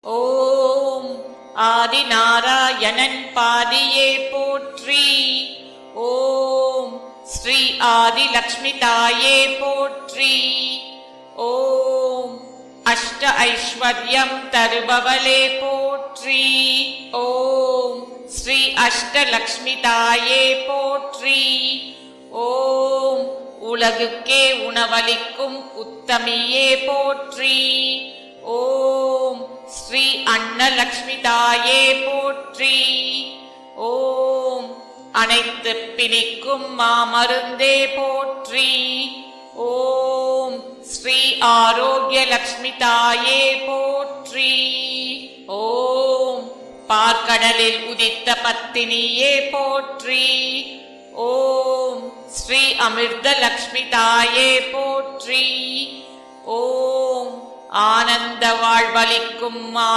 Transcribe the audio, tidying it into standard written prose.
ஓம் ஆதிநாராயணன் பாதியே போற்றி. ஓம் ஸ்ரீ ஆதிலக்ஷ்மி தாயே போற்றி. ஓம் அஷ்ட ஐஸ்வர்யம் தருபவளே போற்றி. ஓம் ஸ்ரீ அஷ்டலக்ஷ்மி தாயே போற்றி. ஓம் உலகுக்கே உணவளிக்கும் உத்தமியே போற்றி. ஓம் ஸ்ரீ அன்னலக்ஷ்மி தாயே போற்றி. ஓம் அனைத்து பிணிக்கும் மாமருந்தே போற்றி. ஓம் ஸ்ரீ ஆரோக்கிய லக்ஷ்மி தாயே போற்றி. ஓம் பார்க்கடலில் உதித்த பத்தினியே போற்றி. ஓம் ஸ்ரீ அமிர்த லக்ஷ்மி தாயே போற்றி. ஓம் ஆனந்த வாழ்வளிக்கும்